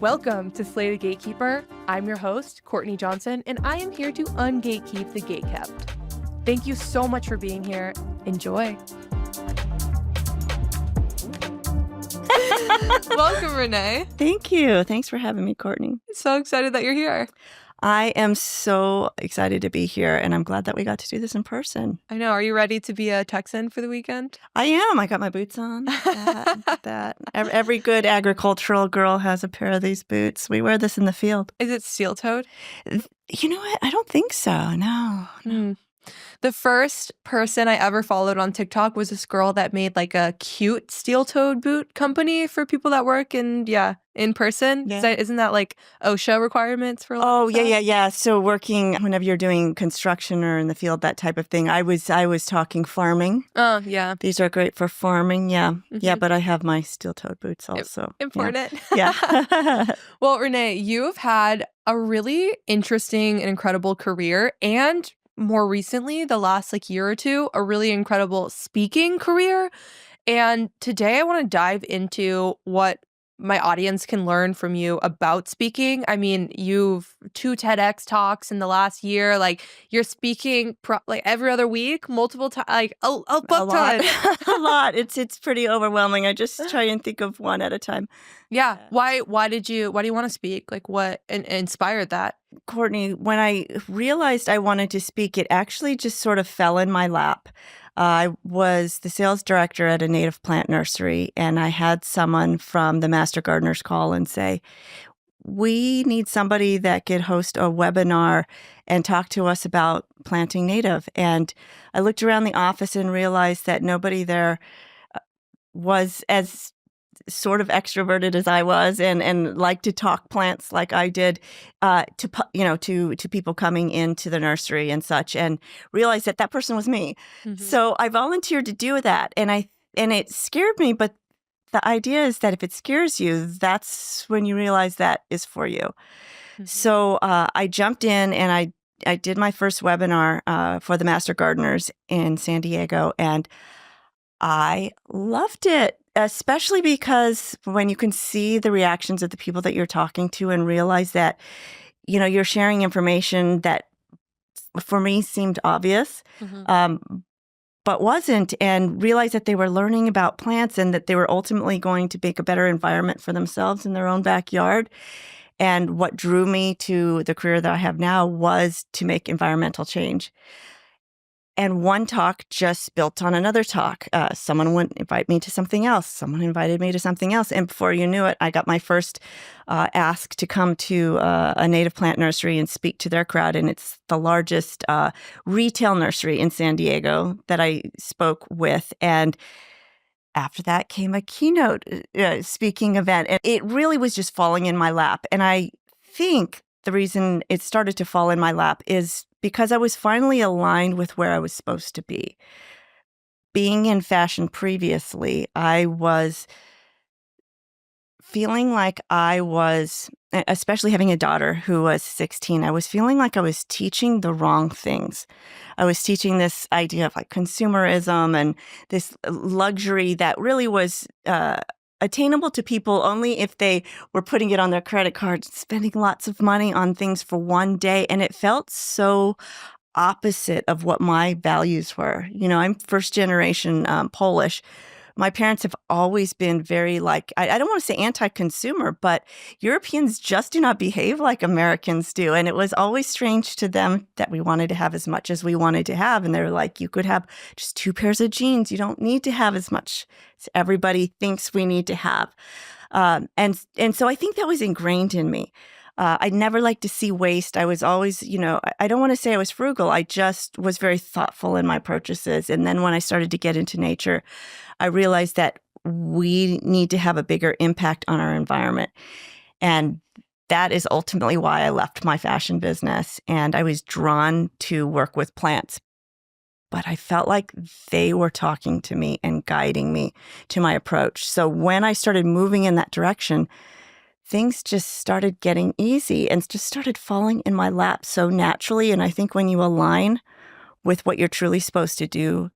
Welcome to Slay the Gatekeeper. I'm your host, Courtney Johnson, and I am here to ungatekeep the gatekept. Thank you so much for being here. Enjoy. Welcome, Renee. Thank you. Thanks for having me, Courtney. So excited that you're here. I am so excited to be here, and I'm glad that we got to do this in person. I know. Are you ready to be a Texan for the weekend? I am. I got my boots on. Every good agricultural girl has a pair of these boots. We wear this in the field. Is it steel-toed? You know what? I don't think so. No. The first person I ever followed on TikTok was this girl that made like a cute steel-toed boot company for people that work in person. Yeah. Isn't that like OSHA requirements for? Yeah. So working whenever you're doing construction or in the field, that type of thing. I was talking farming. Oh, yeah. These are great for farming. Yeah. Mm-hmm. Yeah, but I have my steel-toed boots also. Important. Yeah. Well, Renee, you've had a really interesting and incredible career, and more recently, the last year or two, a really incredible speaking career. And today I want to dive into what my audience can learn from you about speaking. I mean, you've 2 TEDx talks in the last year. You're speaking every other week, multiple times, a ton. A lot. It's pretty overwhelming. I just try and think of one at a time. Yeah. Why do you want to speak? What inspired that? Courtney, when I realized I wanted to speak, it actually just sort of fell in my lap. I was the sales director at a native plant nursery, and I had someone from the Master Gardeners call and say, we need somebody that could host a webinar and talk to us about planting native. And I looked around the office and realized that nobody there was as sort of extroverted as I was and liked to talk plants like I did to people coming into the nursery and such, and realized that person was me. Mm-hmm. So I volunteered to do that, and it scared me, but the idea is that if it scares you, that's when you realize that is for you. Mm-hmm. So I jumped in and I did my first webinar for the Master Gardeners in San Diego, and I loved it. Especially because when you can see the reactions of the people that you're talking to and realize that, you're sharing information that for me seemed obvious, but wasn't, and realize that they were learning about plants and that they were ultimately going to make a better environment for themselves in their own backyard. And what drew me to the career that I have now was to make environmental change. And one talk just built on another talk. Someone would invite me to something else. Someone invited me to something else. And before you knew it, I got my first ask to come to a native plant nursery and speak to their crowd. And it's the largest retail nursery in San Diego that I spoke with. And after that came a keynote speaking event. And it really was just falling in my lap. And I think the reason it started to fall in my lap is because I was finally aligned with where I was supposed to be. Being in fashion previously, I was feeling like I was, especially having a daughter who was 16, I was feeling like I was teaching the wrong things. I was teaching this idea of consumerism and this luxury that really was attainable to people only if they were putting it on their credit card, spending lots of money on things for one day. And it felt so opposite of what my values were. I'm first generation Polish. My parents have always been very I don't want to say anti-consumer, but Europeans just do not behave like Americans do. And it was always strange to them that we wanted to have as much as we wanted to have. And they were like, you could have just 2 pairs of jeans. You don't need to have as much as everybody thinks we need to have. And so I think that was ingrained in me. I never liked to see waste. I was always, I don't want to say I was frugal. I just was very thoughtful in my purchases. And then when I started to get into nature, I realized that we need to have a bigger impact on our environment. And that is ultimately why I left my fashion business. And I was drawn to work with plants. But I felt like they were talking to me and guiding me to my approach. So when I started moving in that direction, things just started getting easy and just started falling in my lap so naturally. And I think when you align with what you're truly supposed to do,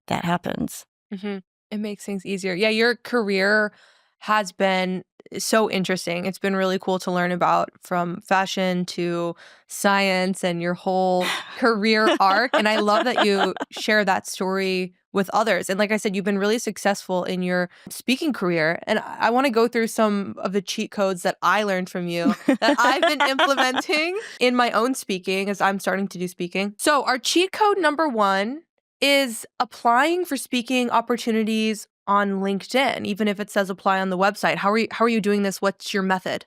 that happens. Mm-hmm. It makes things easier. Yeah, your career has been so interesting. It's been really cool to learn about, from fashion to science and your whole career arc. And I love that you share that story with others. And like I said, you've been really successful in your speaking career. And I want to go through some of the cheat codes that I learned from you that I've been implementing in my own speaking as I'm starting to do speaking. So, our cheat code number one is applying for speaking opportunities on LinkedIn, even if it says apply on the website. How are you doing this? What's your method?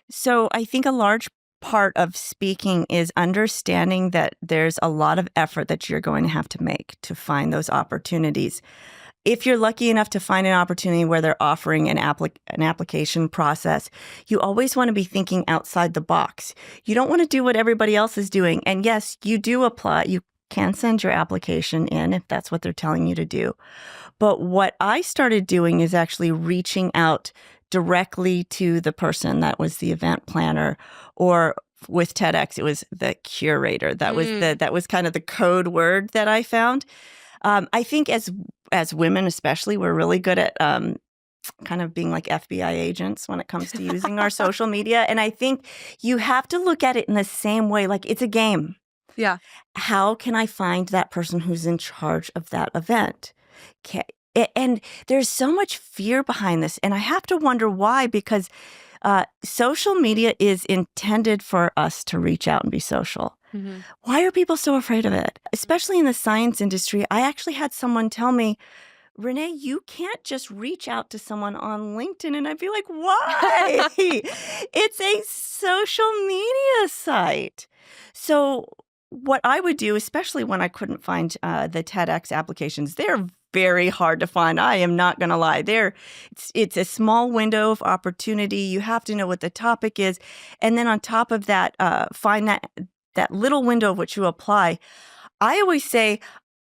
So I think a large part of speaking is understanding that there's a lot of effort that you're going to have to make to find those opportunities. If you're lucky enough to find an opportunity where they're offering an application process, you always want to be thinking outside the box. You don't want to do what everybody else is doing. And yes, you do apply. You can send your application in if that's what they're telling you to do. But what I started doing is actually reaching out directly to the person that was the event planner, or with TEDx, it was the curator. That was kind of the code word that I found. I think as women, especially, we're really good at kind of being like FBI agents when it comes to using our social media. And I think you have to look at it in the same way, like it's a game. Yeah. How can I find that person who's in charge of that event? And there's so much fear behind this. And I have to wonder why, because social media is intended for us to reach out and be social. Mm-hmm. Why are people so afraid of it? Especially in the science industry. I actually had someone tell me, Renee, you can't just reach out to someone on LinkedIn. And I'd be like, why? It's a social media site. So what I would do, especially when I couldn't find the TEDx applications, they're very hard to find. I am not going to lie. It's a small window of opportunity. You have to know what the topic is. And then on top of that, find that little window of which you apply. I always say,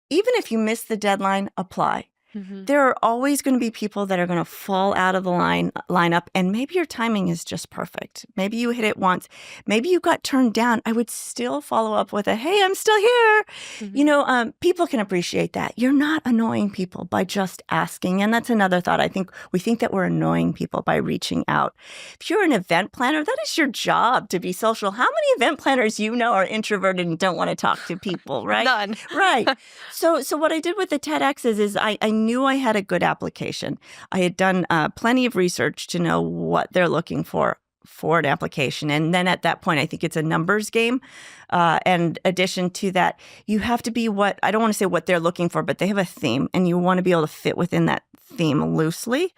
even if you miss the deadline, apply. Mm-hmm. There are always going to be people that are going to fall out of the lineup, and maybe your timing is just perfect. Maybe you hit it once. Maybe you got turned down. I would still follow up with a, hey, I'm still here. Mm-hmm. People can appreciate that. You're not annoying people by just asking. And that's another thought. I think we think that we're annoying people by reaching out. If you're an event planner, that is your job, to be social. How many event planners are introverted and don't want to talk to people, right? None. Right. So what I did with the TEDx's is I knew I had a good application. I had done plenty of research to know what they're looking for an application. And then at that point, I think it's a numbers game. And addition to that, you have to be I don't want to say what they're looking for, but they have a theme, and you want to be able to fit within that theme loosely.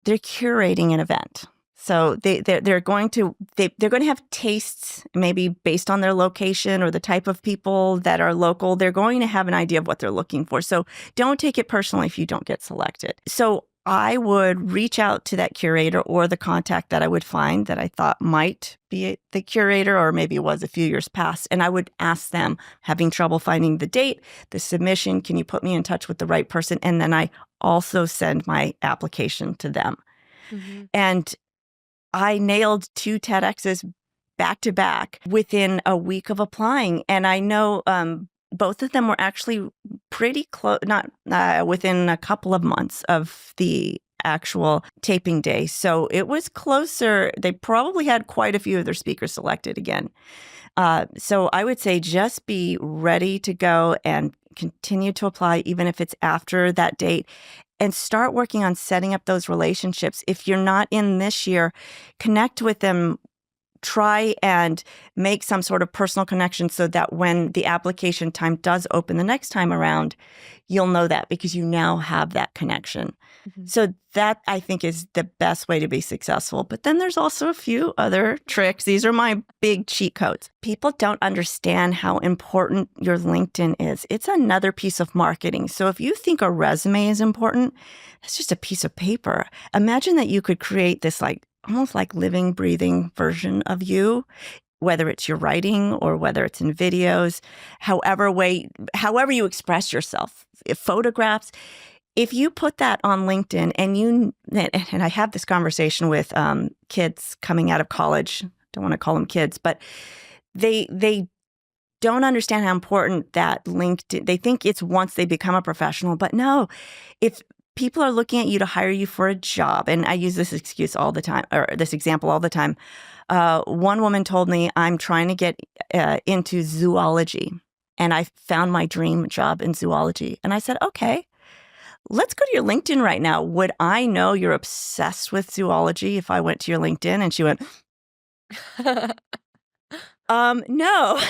They're curating an event. So they're going to have tastes, maybe based on their location or the type of people that are local. They're going to have an idea of what they're looking for. So don't take it personally if you don't get selected. So I would reach out to that curator or the contact that I would find that I thought might be the curator, or maybe it was a few years past. And I would ask them, having trouble finding the date, the submission, can you put me in touch with the right person? And then I also send my application to them. Mm-hmm. And I nailed 2 TEDx's back to back within a week of applying. And I know both of them were actually pretty close, not within a couple of months of the actual taping day. So it was closer. They probably had quite a few of their speakers selected again. So I would say just be ready to go and continue to apply, even if it's after that date. And start working on setting up those relationships. If you're not in this year, connect with them. Try and make some sort of personal connection so that when the application time does open the next time around, you'll know that because you now have that connection. Mm-hmm. So that, I think, is the best way to be successful. But then there's also a few other tricks. These are my big cheat codes. People don't understand how important your LinkedIn is. It's another piece of marketing. So if you think a resume is important, that's just a piece of paper. Imagine that you could create this almost like living, breathing version of you, whether it's your writing or whether it's in videos, however you express yourself, photographs. If you put that on LinkedIn and I have this conversation with kids coming out of college, don't want to call them kids, but they don't understand how important that LinkedIn, they think it's once they become a professional, but no, if people are looking at you to hire you for a job, and I use this excuse all the time, or this example all the time. One woman told me, I'm trying to get into zoology, and I found my dream job in zoology. And I said, okay, let's go to your LinkedIn right now. Would I know you're obsessed with zoology if I went to your LinkedIn? And she went, no,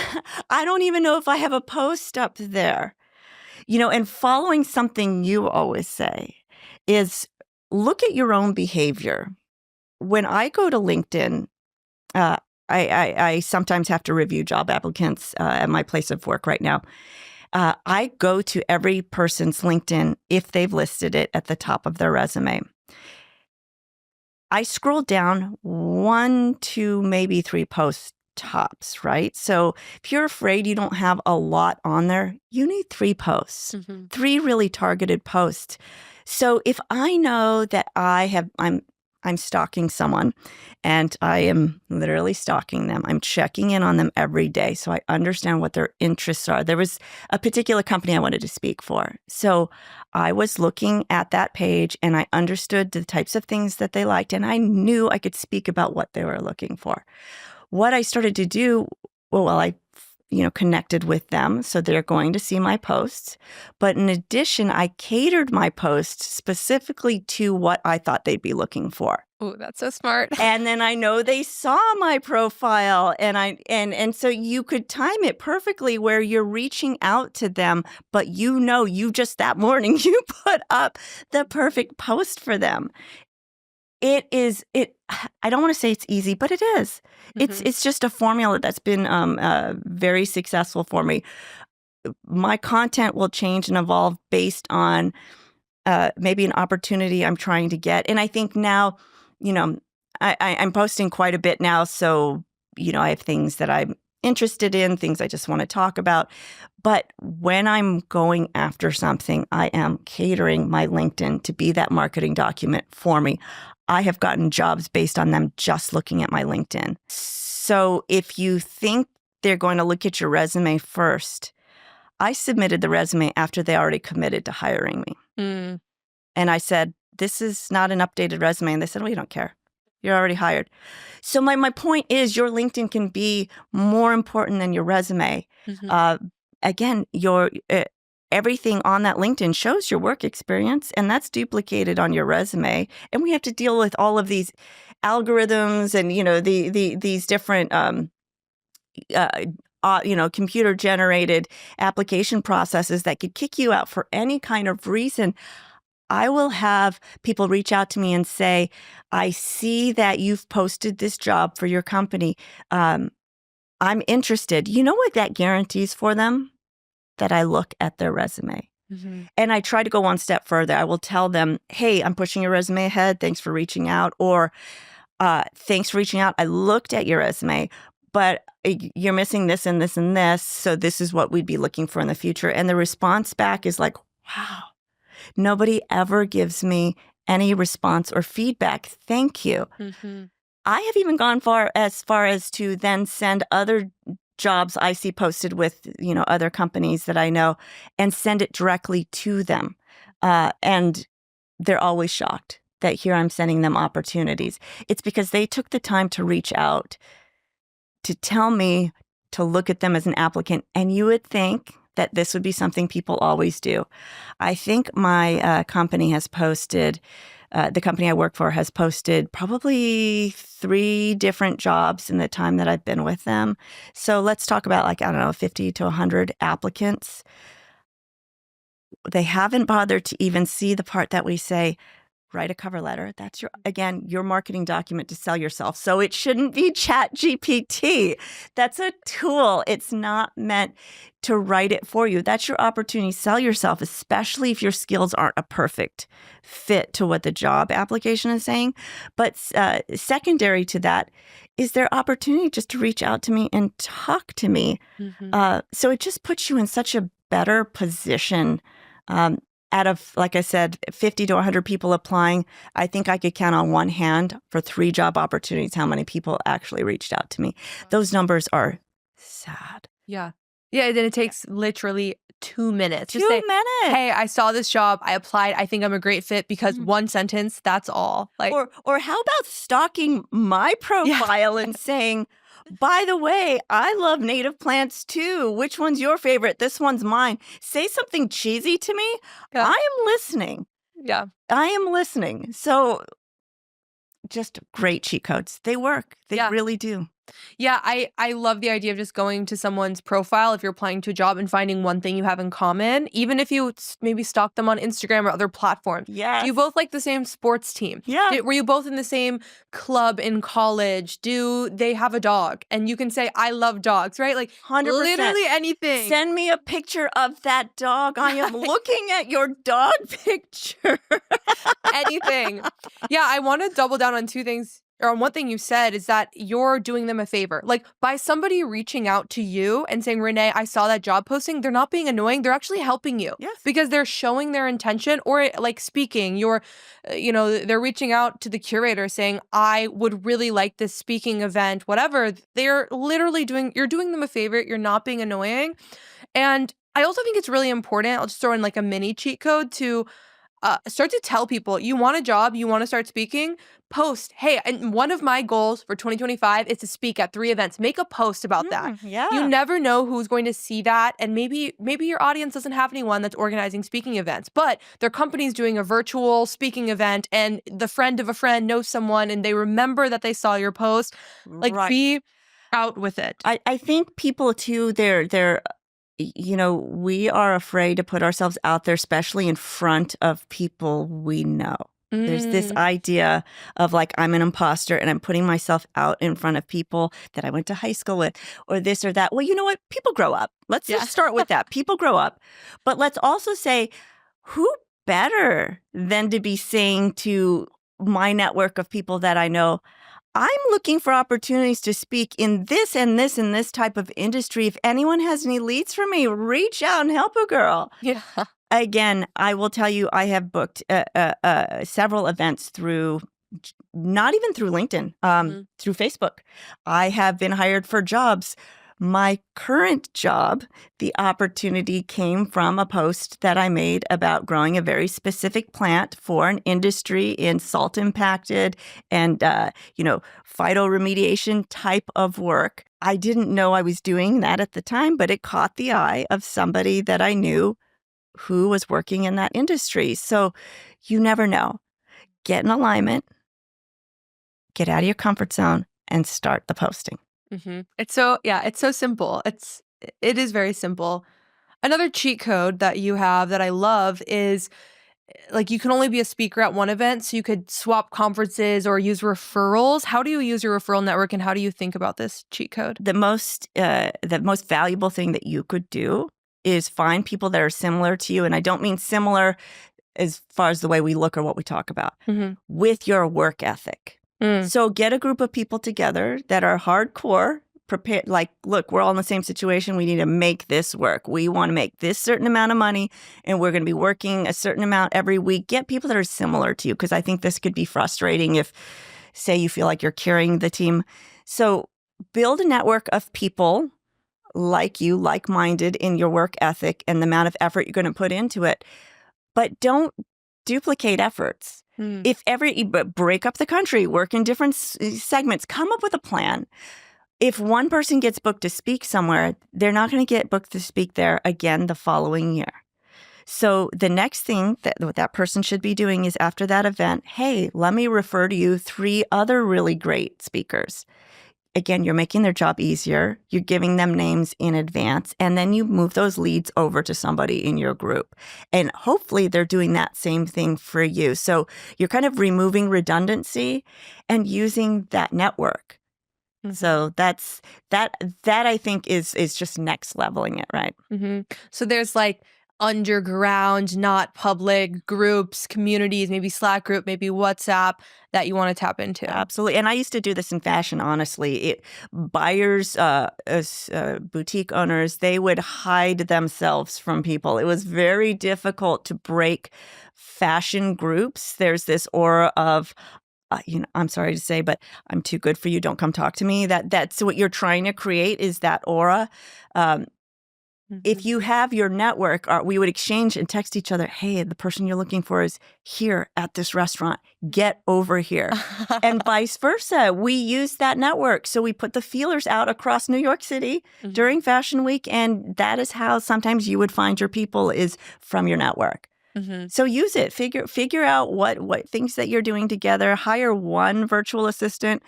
I don't even know if I have a post up there. And following something you always say is look at your own behavior. When I go to LinkedIn, I sometimes have to review job applicants at my place of work right now. I go to every person's LinkedIn if they've listed it at the top of their resume. I scroll down 1, 2, maybe 3 posts tops, right? So if you're afraid you don't have a lot on there, you need 3 posts, 3 really targeted posts. So if I know that I'm stalking someone, and I am literally stalking them, I'm checking in on them every day so I understand what their interests are. There was a particular company I wanted to speak for. So I was looking at that page and I understood the types of things that they liked, and I knew I could speak about what they were looking for. What I started to do, I connected with them, so they're going to see my posts. But in addition, I catered my posts specifically to what I thought they'd be looking for. Oh, that's so smart. And then I know they saw my profile, and so you could time it perfectly where you're reaching out to them, but you just that morning you put up the perfect post for them. I don't want to say it's easy, but it is. It's just a formula that's been very successful for me. My content will change and evolve based on maybe an opportunity I'm trying to get. And I think now, I'm posting quite a bit now. So, I have things that I'm interested in, things I just want to talk about. But when I'm going after something, I am catering my LinkedIn to be that marketing document for me. I have gotten jobs based on them just looking at my LinkedIn. So if you think they're going to look at your resume first, I submitted the resume after they already committed to hiring me. And I said, this is not an updated resume. And they said, well, you don't care. You're already hired. So my point is your LinkedIn can be more important than your resume. Again, everything on that LinkedIn shows your work experience, and that's duplicated on your resume. And we have to deal with all of these algorithms and, these different, computer-generated application processes that could kick you out for any kind of reason. I will have people reach out to me and say, I see that you've posted this job for your company. I'm interested. You know what that guarantees for them? That I look at their resume. And I try to go one step further. I will tell them, hey, I'm pushing your resume ahead. Thanks for reaching out. Or thanks for reaching out. I looked at your resume, but you're missing this and this and this. So this is what we'd be looking for in the future. And the response back is like, wow, nobody ever gives me any response or feedback. Thank you. I have even gone as far as to then send other jobs I see posted with, other companies that I know, and send it directly to them. And they're always shocked that here I'm sending them opportunities. It's because they took the time to reach out, to tell me to look at them as an applicant. And you would think that this would be something people always do. I think my company has posted, the company I work for has posted probably 3 different jobs in the time that I've been with them. So let's talk about 50 to 100 applicants. They haven't bothered to even see the part that we say, write a cover letter. That's your marketing document to sell yourself. So it shouldn't be ChatGPT. That's a tool. It's not meant to write it for you. That's your opportunity to sell yourself, especially if your skills aren't a perfect fit to what the job application is saying. But secondary to that is their opportunity just to reach out to me and talk to me. So it just puts you in such a better position. Out of, like I said, 50 to 100 people applying, I think I could count on one hand for 3 job opportunities how many people actually reached out to me. Those numbers are sad. Yeah. Yeah, and then it takes literally 2 minutes. Just Two say, minutes. "Hey, I saw this job. I applied. I think I'm a great fit," because one sentence, that's all. Like, Or how about stalking my yeah. profile and saying, by the way, I love native plants too. Which one's your favorite? This one's mine. Say something cheesy to me. Yeah. I am listening. Yeah. I am listening. So just great cheat codes. They work. They Yeah. really do. Yeah, I love the idea of just going to someone's profile if you're applying to a job and finding one thing you have in common, even if you maybe stalk them on Instagram or other platforms. Do Yes. you both like the same sports team? Yeah. Were you both in the same club in college? Do they have a dog? And you can say, "I love dogs," right? Like 100%. literally anything. Send me a picture of that dog. I am looking at your dog picture. Anything. Yeah, I want to double down on two things, or on one thing you said, is that you're doing them a favor. Like, by somebody reaching out to you and saying, "Renee, I saw that job posting," they're not being annoying. They're actually helping you. Yes. Because they're showing their intention, or like speaking, they're reaching out to the curator saying, "I would really like this speaking event," whatever. They're literally you're doing them a favor. You're not being annoying. And I also think it's really important. I'll just throw in like a mini cheat code to start to tell people you want a job, you want to start speaking, post, "Hey, and one of my goals for 2025 is to speak at 3 events." Make a post about that. Yeah. You never know who's going to see that, and maybe your audience doesn't have anyone that's organizing speaking events, but their company's doing a virtual speaking event, and the friend of a friend knows someone, and they remember that they saw your post. Like, Right. be out with it. I think people too, we are afraid to put ourselves out there, especially in front of people we know. There's this idea of like, I'm an imposter and I'm putting myself out in front of people that I went to high school with, or this or that. Well, you know what? People grow up. Let's just start with that. People grow up. But let's also say, who better than to be saying to my network of people that I know, I'm looking for opportunities to speak in this and this and this type of industry. If anyone has any leads for me, reach out and help a girl. Yeah. Again, I will tell you, I have booked several events through, not even through LinkedIn, through Facebook. I have been hired for jobs. My current job, the opportunity came from a post that I made about growing a very specific plant for an industry in salt impacted and, phytoremediation type of work. I didn't know I was doing that at the time, but it caught the eye of somebody that I knew who was working in that industry. So you never know. Get in alignment, get out of your comfort zone, and start the posting. It's so simple. It is very simple. Another cheat code that you have that I love is, like, you can only be a speaker at one event, so you could swap conferences or use referrals. How do you use your referral network, and how do you think about this cheat code? The most valuable thing that you could do is find people that are similar to you, and I don't mean similar as far as the way we look or what we talk about, with your work ethic. So get a group of people together that are hardcore, prepared, like, look, we're all in the same situation. We need to make this work. We want to make this certain amount of money, and we're going to be working a certain amount every week. Get people that are similar to you, because I think this could be frustrating if, say, you feel like you're carrying the team. So build a network of people like you, like-minded in your work ethic and the amount of effort you're going to put into it. But don't duplicate efforts. But break up the country, work in different segments, come up with a plan. If one person gets booked to speak somewhere, they're not going to get booked to speak there again the following year. So the next thing that person should be doing is, after that event, hey, let me refer to you 3 other really great speakers. Again, you're making their job easier. You're giving them names in advance, and then you move those leads over to somebody in your group. And hopefully they're doing that same thing for you. So you're kind of removing redundancy and using that network. So that I think is just next leveling it, right? So there's like underground, not public groups, communities, maybe Slack group, maybe WhatsApp, that you want to tap into. Absolutely. And I used to do this in fashion, honestly. Buyers, boutique owners, they would hide themselves from people. It was very difficult to break fashion groups. There's this aura of, I'm sorry to say, but I'm too good for you. Don't come talk to me. That's what you're trying to create, is that aura. If you have your network, we would exchange and text each other, hey, the person you're looking for is here at this restaurant. Get over here. And vice versa. We use that network. So we put the feelers out across New York City during Fashion Week. And that is how sometimes you would find your people, is from your network. So use it. Figure out what things that you're doing together. Hire one virtual assistant.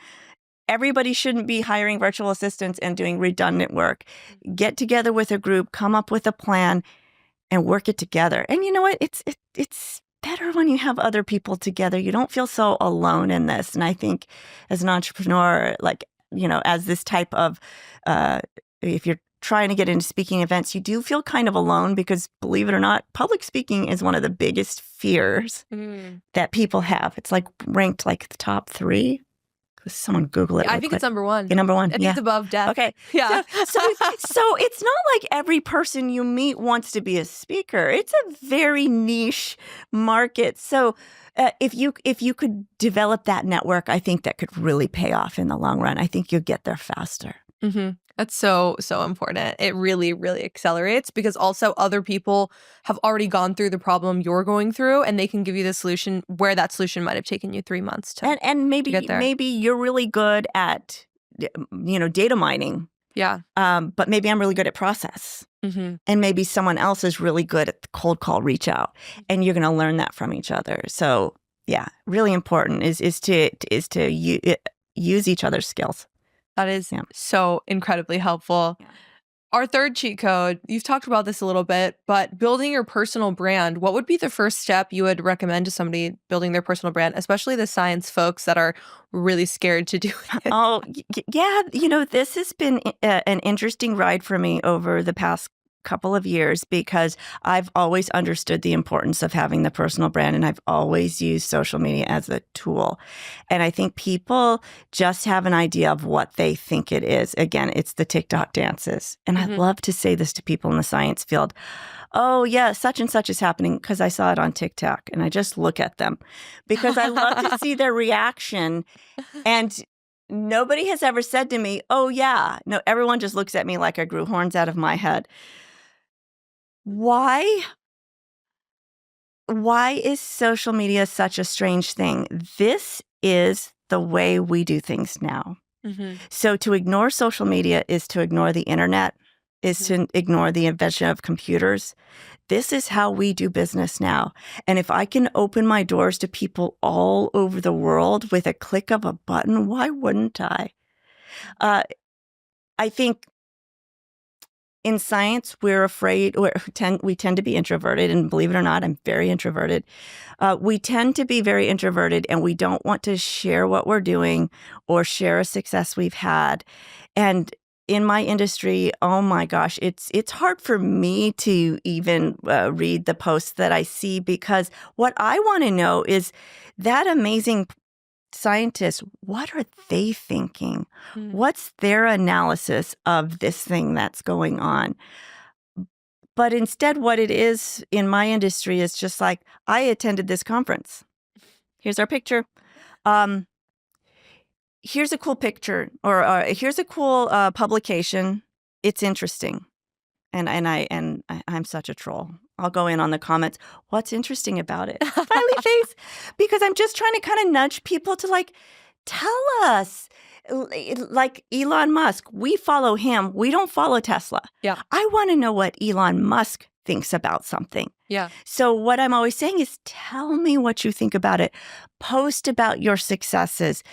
Everybody shouldn't be hiring virtual assistants and doing redundant work. Get together with a group, come up with a plan, and work it together. And you know what? It's better when you have other people together. You don't feel so alone in this. And I think as an entrepreneur, as this type of, if you're trying to get into speaking events, you do feel kind of alone because, believe it or not, public speaking is one of the biggest fears that people have. It's ranked the top 3. Someone Google it. I think it's number 1. You're number 1. I think it's above death. Okay. Yeah. So it's not like every person you meet wants to be a speaker. It's a very niche market. So if you could develop that network, I think that could really pay off in the long run. I think you'll get there faster. That's so important. It really, really accelerates because also other people have already gone through the problem you're going through, and they can give you the solution where that solution might have taken you 3 months to and maybe get there. Maybe you're really good at data mining. Yeah. But maybe I'm really good at process. And maybe someone else is really good at the cold call reach out, and you're going to learn that from each other. So yeah, really important is to use each other's skills. That is so incredibly helpful. Yeah. Our third cheat code, you've talked about this a little bit, but building your personal brand, what would be the first step you would recommend to somebody building their personal brand, especially the science folks that are really scared to do it? Oh, yeah. This has been an interesting ride for me over the past couple of years because I've always understood the importance of having the personal brand, and I've always used social media as a tool. And I think people just have an idea of what they think it is. Again, it's the TikTok dances. And I love to say this to people in the science field. Oh, yeah, such and such is happening because I saw it on TikTok. And I just look at them because I love to see their reaction. And nobody has ever said to me, oh, yeah. No, everyone just looks at me like I grew horns out of my head. Why is social media such a strange thing? This is the way we do things now. So to ignore social media is to ignore the internet, is to ignore the invention of computers. This is how we do business now. And if I can open my doors to people all over the world with a click of a button, why wouldn't I? I think in science, we're afraid, we tend to be introverted, and believe it or not, I'm very introverted. We tend to be very introverted, and we don't want to share what we're doing or share a success we've had. And in my industry, oh my gosh, it's hard for me to even read the posts that I see, because what I want to know is that amazing scientists, what are they thinking? What's their analysis of this thing that's going on? But instead, what it is in my industry is just like, I attended this conference. Here's our picture. Here's a cool picture, or here's a cool publication. It's interesting. And I'm such a troll. I'll go in on the comments. What's interesting about it? Smiley face. Because I'm just trying to kind of nudge people to tell us. Like Elon Musk, we follow him. We don't follow Tesla. Yeah. I want to know what Elon Musk thinks about something. Yeah. So what I'm always saying is, tell me what you think about it. Post about your successes.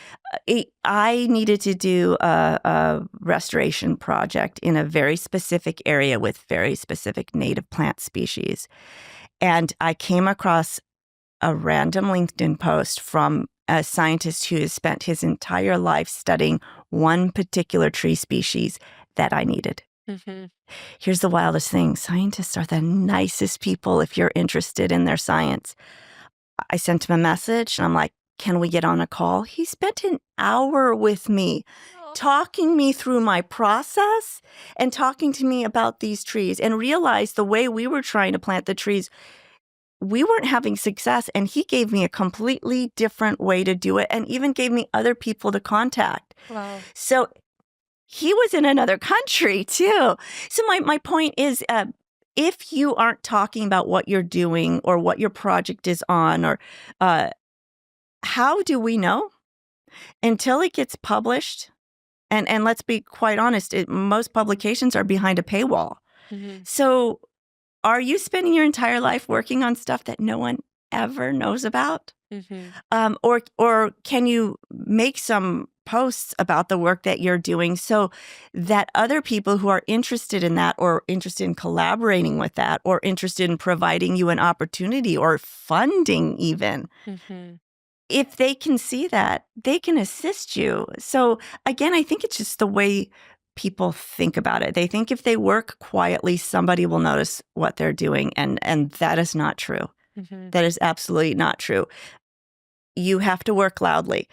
I needed to do a restoration project in a very specific area with very specific native plant species. And I came across a random LinkedIn post from a scientist who has spent his entire life studying one particular tree species that I needed. Here's the wildest thing. Scientists are the nicest people if you're interested in their science. I sent him a message and I'm like, can we get on a call? He spent an hour with me, talking me through my process and talking to me about these trees, and realized the way we were trying to plant the trees, we weren't having success. And he gave me a completely different way to do it, and even gave me other people to contact. Wow. So he was in another country too. So my point is, if you aren't talking about what you're doing or what your project is on, or how do we know until it gets published? And let's be quite honest, most publications are behind a paywall. Mm-hmm. So are you spending your entire life working on stuff that no one ever knows about? Mm-hmm. Or can you make some posts about the work that you're doing so that other people who are interested in that, or interested in collaborating with that, or interested in providing you an opportunity or funding even, Mm-hmm. if they can see that, they can assist you. So again, I think it's just the way people think about it. They think if they work quietly, somebody will notice what they're doing. And that is not true. Mm-hmm. That is absolutely not true. You have to work loudly.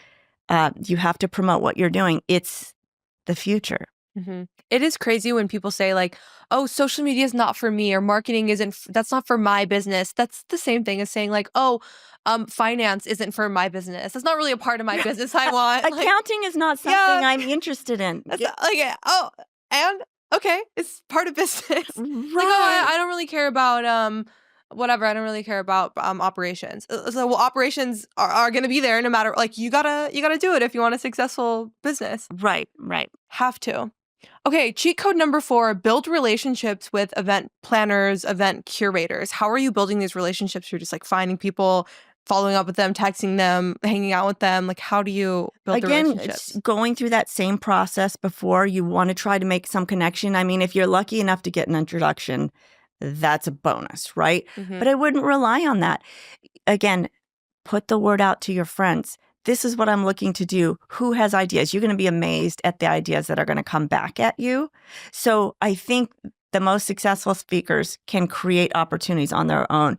You have to promote what you're doing. It's the future. Mm-hmm. It is crazy when people say like, "Oh, social media is not for me," or "Marketing isn't. That's not for my business." That's the same thing as saying like, "Oh, finance isn't for my business. That's not really a part of my business. I want like, Accounting is not something yeah, I'm interested in. that's not, like oh, and okay, it's part of business. Like, oh, Right. I don't really care about whatever. I don't really care about operations. So well, operations are going to be there no matter. Like you gotta do it if you want a successful business. Right. Right. Have to. Okay, cheat code number 4, build relationships with event planners, event curators. How are you building these relationships? You're just like finding people, following up with them, texting them, hanging out with them. Like, how do you build the Again, it's relationships? going through that same process before you want to try to make some connection. I mean, if you're lucky enough to get an introduction, that's a bonus, right? Mm-hmm. But I wouldn't rely on that. Again, put the word out to your friends. This is what I'm looking to do. Who has ideas? You're going to be amazed at the ideas that are going to come back at you. So I think the most successful speakers can create opportunities on their own.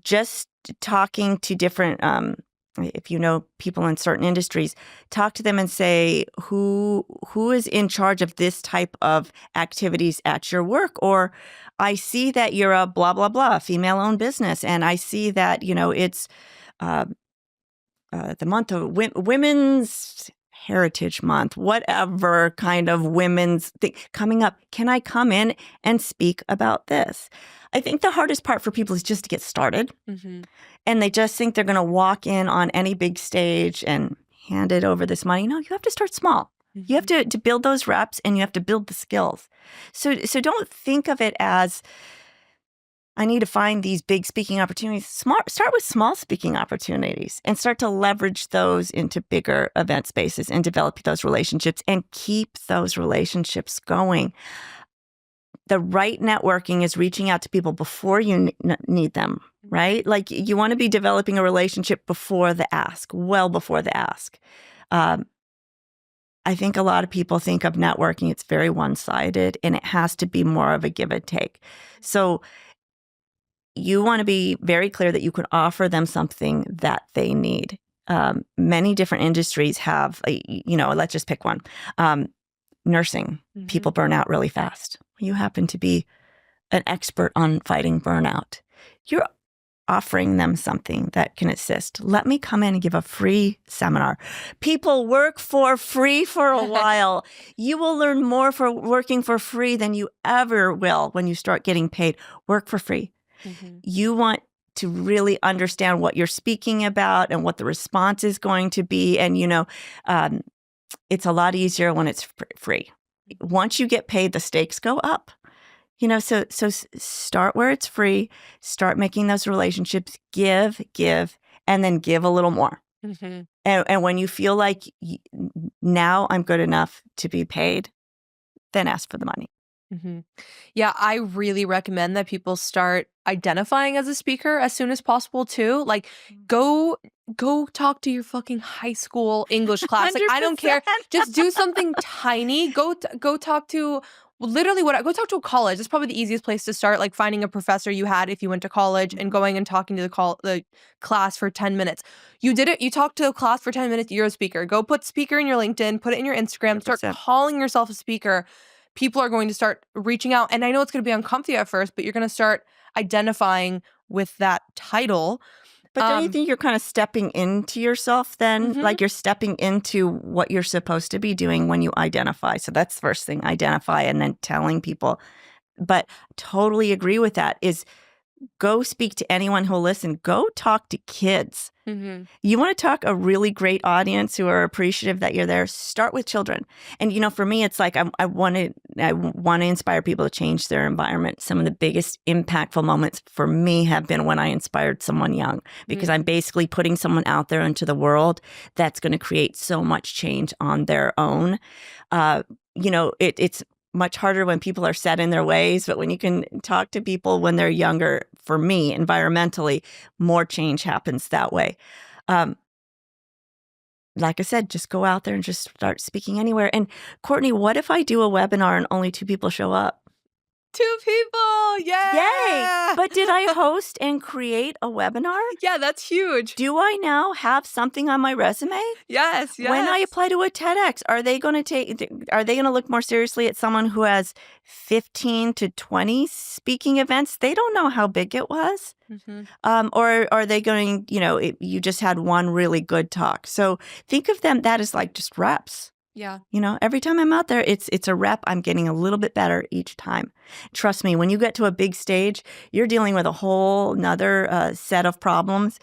Just talking to different, if you know people in certain industries, talk to them and say, who is in charge of this type of activities at your work? Or I see that you're a blah, blah, blah, female-owned business, and I see that, it's uh, the month of Women's Heritage Month, whatever kind of women's thing coming up. Can I come in and speak about this? I think the hardest part for people is just to get started. Mm-hmm. And they just think they're going to walk in on any big stage and hand it over this money. No, you have to start small. Mm-hmm. You have to build those reps, and you have to build the skills. So don't think of it as, I need to find these big speaking opportunities. Start with small speaking opportunities and start to leverage those into bigger event spaces and develop those relationships and keep those relationships going. The right networking is reaching out to people before you need them, right? Like, you want to be developing a relationship before the ask, well before the ask. I think a lot of people think of networking, it's very one-sided, and it has to be more of a give and take. So you want to be very clear that you can offer them something that they need. Many different industries have, let's just pick one. Nursing, Mm-hmm. people burn out really fast. You happen to be an expert on fighting burnout. You're offering them something that can assist. Let me come in and give a free seminar. People work for free for a while. You will learn more for working for free than you ever will when you start getting paid. Work for free. Mm-hmm. You want to really understand what you're speaking about and what the response is going to be. And, it's a lot easier when it's free. Once you get paid, the stakes go up. So start where it's free, start making those relationships, give, and then give a little more. Mm-hmm. And when you feel like now I'm good enough to be paid, then ask for the money. Mm-hmm. Yeah, I really recommend that people start identifying as a speaker as soon as possible too. Like, go talk to your fucking high school English class. Like, I don't care. Just do something tiny. Go talk to literally go talk to a college. That's probably the easiest place to start. Like, finding a professor you had if you went to college and going and talking to the class for 10 minutes. You did it. You talked to a class for 10 minutes. You're a speaker. Go put speaker in your LinkedIn. Put it in your Instagram. 100%. Start calling yourself a speaker. People are going to start reaching out. And I know it's going to be uncomfy at first, but you're going to start identifying with that title. But don't you think you're kind of stepping into yourself then? Like you're stepping into what you're supposed to be doing when you identify. So that's the first thing, identify, and then telling people. But totally agree with that is go speak to anyone who'll listen. Go talk to kids. You want to talk a really great audience who are appreciative that you're there. Start with children. And, for me, it's like I want to inspire people to change their environment. Some of the biggest impactful moments for me have been when I inspired someone young, because I'm basically putting someone out there into the world that's going to create so much change on their own. It's much harder when people are set in their ways, but when you can talk to people when they're younger, for me, environmentally, more change happens that way. Like I said, just go out there and just start speaking anywhere. And Courtney, what if I do a webinar and only 2 people show up? 2 people! Yay! Yay! But did I host and create a webinar? Yeah, that's huge. Do I now have something on my resume? Yes. When I apply to a TEDx, are they going to look more seriously at someone who has 15 to 20 speaking events? They don't know how big it was. Or are they going, you just had one really good talk. So think of that as like just reps. Yeah. Every time I'm out there, it's a rep. I'm getting a little bit better each time. Trust me, when you get to a big stage, you're dealing with a whole nother set of problems.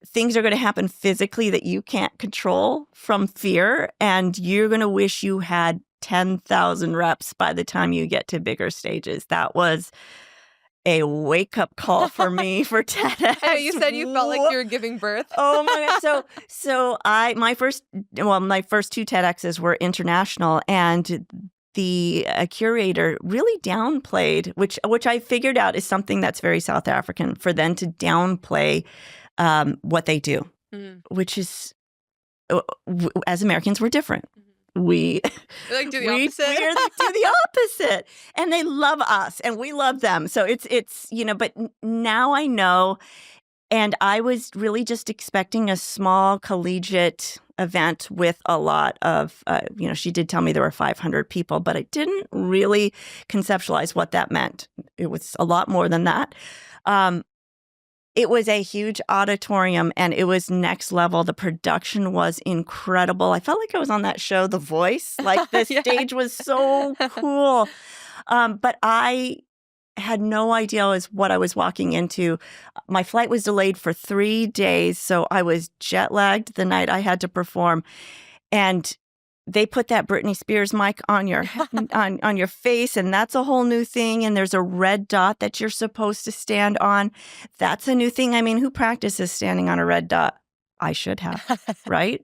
Things are going to happen physically that you can't control from fear, and you're going to wish you had 10,000 reps by the time you get to bigger stages. That was a wake-up call for me for TEDx. You said you felt like you were giving birth. Oh my God. So my first 2 TEDx's were international, and the curator really downplayed, which I figured out is something that's very South African, for them to downplay what they do, which is, as Americans, we're different. We like do the opposite. We do the opposite, and they love us, and we love them. So it's But now I know, and I was really just expecting a small collegiate event with a lot of, she did tell me there were 500 people, but I didn't really conceptualize what that meant. It was a lot more than that. It was a huge auditorium, and it was next level. The production was incredible. I felt like I was on that show, The Voice. Like the stage was so cool. But I had no idea what I was walking into. My flight was delayed for 3 days, so I was jet lagged the night I had to perform. And they put that Britney Spears mic on your on your face, and that's a whole new thing. And there's a red dot that you're supposed to stand on. That's a new thing. I mean, who practices standing on a red dot? I should have, right?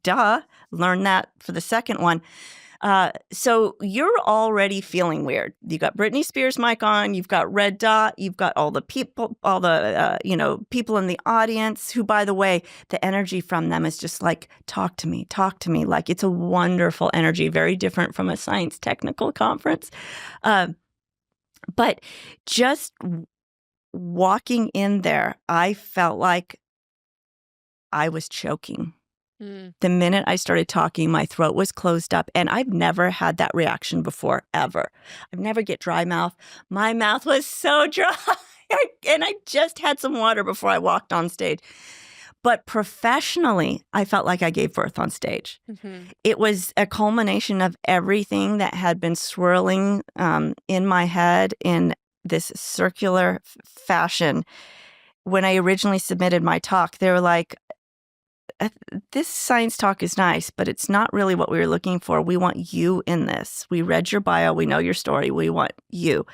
Duh. Learn that for the second one. So you're already feeling weird. You got Britney Spears mic on, you've got red dot, you've got all the people, people in the audience who, by the way, the energy from them is just like, talk to me. Like it's a wonderful energy, very different from a science technical conference. But just walking in there, I felt like I was choking. The minute I started talking, my throat was closed up, and I've never had that reaction before, ever. I've never get dry mouth. My mouth was so dry, and I just had some water before I walked on stage. But professionally, I felt like I gave birth on stage. It was a culmination of everything that had been swirling in my head in this circular fashion. When I originally submitted my talk, they were like, this science talk is nice, but it's not really what we were looking for. We want you in this. We read your bio. We know your story. We want you.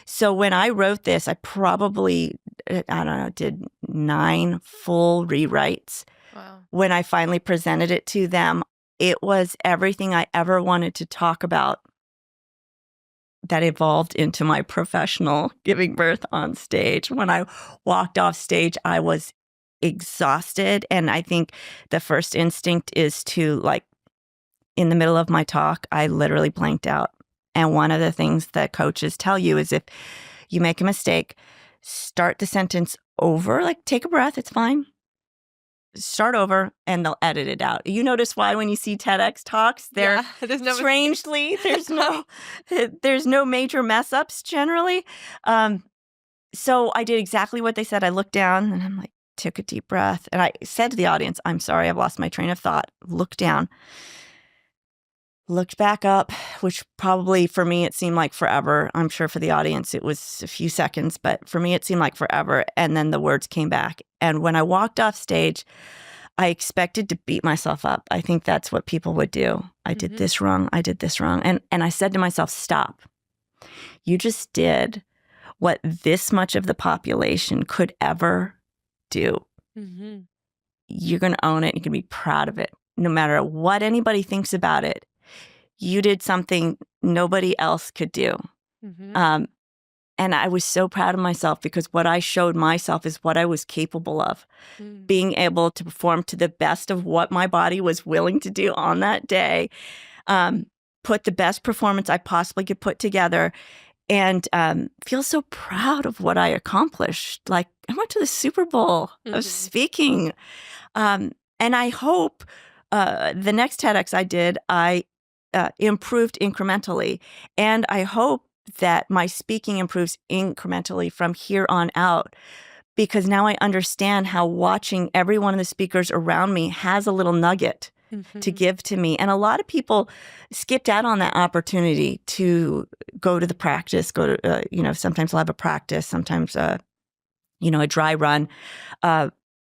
So when I wrote this, I probably, did 9 full rewrites. Wow. When I finally presented it to them, it was everything I ever wanted to talk about that evolved into my professional giving birth on stage. When I walked off stage, I was exhausted. And I think the first instinct is to, like, in the middle of my talk, I literally blanked out. And one of the things that coaches tell you is if you make a mistake, start the sentence over, like take a breath, it's fine. Start over and they'll edit it out. You notice why when you see TEDx talks, they're strangely, there's no major mess ups generally. So I did exactly what they said. I looked down and I'm like, took a deep breath, and I said to the audience, I'm sorry, I've lost my train of thought. Looked down, looked back up, which probably for me, it seemed like forever. I'm sure for the audience, it was a few seconds, but for me, it seemed like forever. And then the words came back. And when I walked off stage, I expected to beat myself up. I think that's what people would do. I did this wrong. I did this wrong. And I said to myself, stop. You just did what this much of the population could ever do. You're going to own it. You can be proud of it. No matter what anybody thinks about it, you did something nobody else could do. And I was so proud of myself because what I showed myself is what I was capable of. Being able to perform to the best of what my body was willing to do on that day, put the best performance I possibly could put together, and feel so proud of what I accomplished. Like, I went to the Super Bowl of speaking. And I hope the next TEDx I did, I improved incrementally. And I hope that my speaking improves incrementally from here on out, because now I understand how watching every one of the speakers around me has a little nugget to give to me. And a lot of people skipped out on that opportunity to go to the practice, go to, sometimes I'll have a practice, sometimes, a dry run.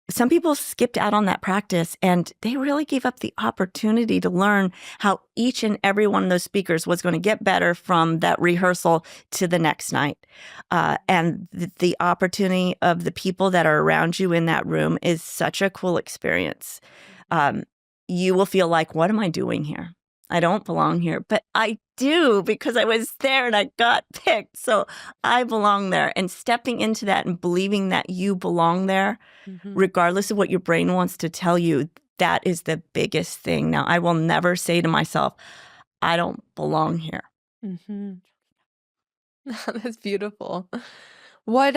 Some people skipped out on that practice, and they really gave up the opportunity to learn how each and every one of those speakers was going to get better from that rehearsal to the next night. And the opportunity of the people that are around you in that room is such a cool experience. You will feel like, what am I doing here? I don't belong here, but I do, because I was there and I got picked. So I belong there. And stepping into that and believing that you belong there, regardless of what your brain wants to tell you, that is the biggest thing. Now, I will never say to myself, I don't belong here. That's beautiful. What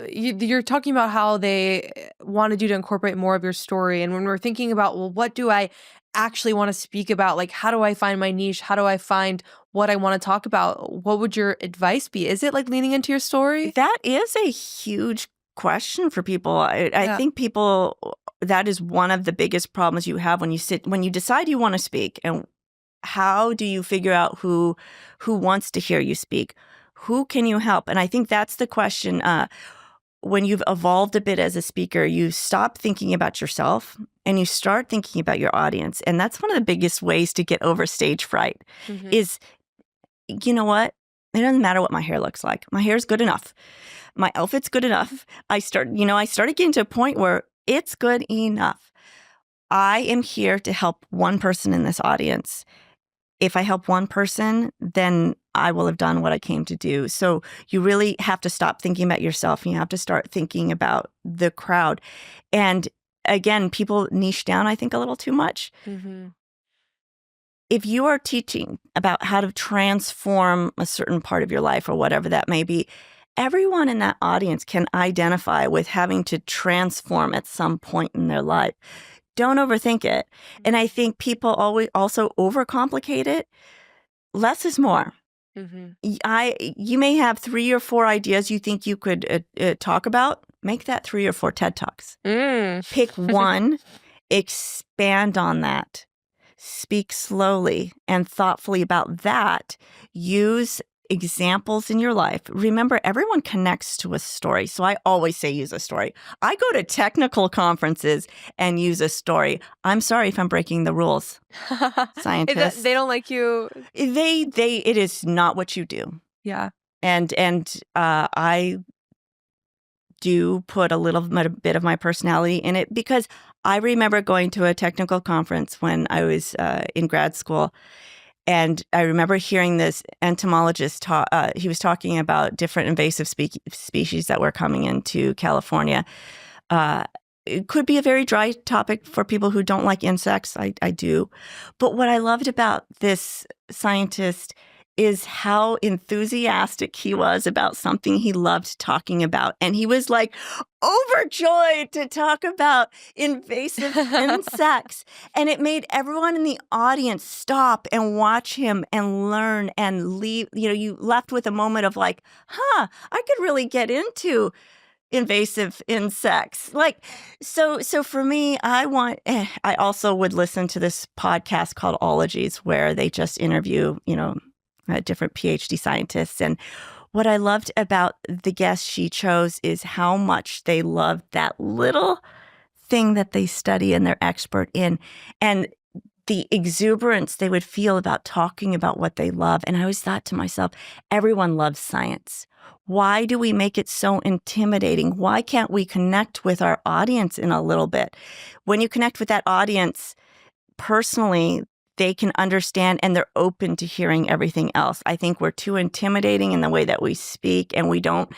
you're talking about how they wanted you to incorporate more of your story, and when we're thinking about, well, what do I actually want to speak about? Like, how do I find my niche? How do I find what I want to talk about? What would your advice be? Is it like leaning into your story? That is a huge question for people. I think people, that is one of the biggest problems you have when you decide you want to speak. And how do you figure out who wants to hear you speak? Who can you help? And I think that's the question. When you've evolved a bit as a speaker, you stop thinking about yourself and you start thinking about your audience. And that's one of the biggest ways to get over stage fright is, you know what? It doesn't matter what my hair looks like. My hair is good enough. My outfit's good enough. I started getting to a point where it's good enough. I am here to help one person in this audience. If I help one person, then I will have done what I came to do. So you really have to stop thinking about yourself, and you have to start thinking about the crowd. And again, people niche down, I think, a little too much. If you are teaching about how to transform a certain part of your life or whatever that may be, everyone in that audience can identify with having to transform at some point in their life. Don't overthink it. And I think people always also overcomplicate it. Less is more. You may have 3 or 4 ideas you think you could talk about. Make that 3 or 4 TED Talks. Pick one, expand on that. Speak slowly and thoughtfully about that. Use examples in your life. Remember, everyone connects to a story. So I always say use a story. I go to technical conferences and use a story. I'm sorry if I'm breaking the rules, scientists. They don't like you. It is not what you do. Yeah. And I do put a little bit of my personality in it, because I remember going to a technical conference when I was in grad school. And I remember hearing this entomologist talk. He was talking about different invasive species that were coming into California. It could be a very dry topic for people who don't like insects. I do. But what I loved about this scientist is how enthusiastic he was about something he loved talking about. And he was like overjoyed to talk about invasive insects. And it made everyone in the audience stop and watch him and learn and leave. You left with a moment of like, I could really get into invasive insects. Like, so for me, I also would listen to this podcast called Ologies, where they just interview, different PhD scientists. And what I loved about the guest she chose is how much they loved that little thing that they study and they're expert in. And the exuberance they would feel about talking about what they love. And I always thought to myself, everyone loves science. Why do we make it so intimidating? Why can't we connect with our audience in a little bit? When you connect with that audience personally, they can understand and they're open to hearing everything else. I think we're too intimidating in the way that we speak, and we don't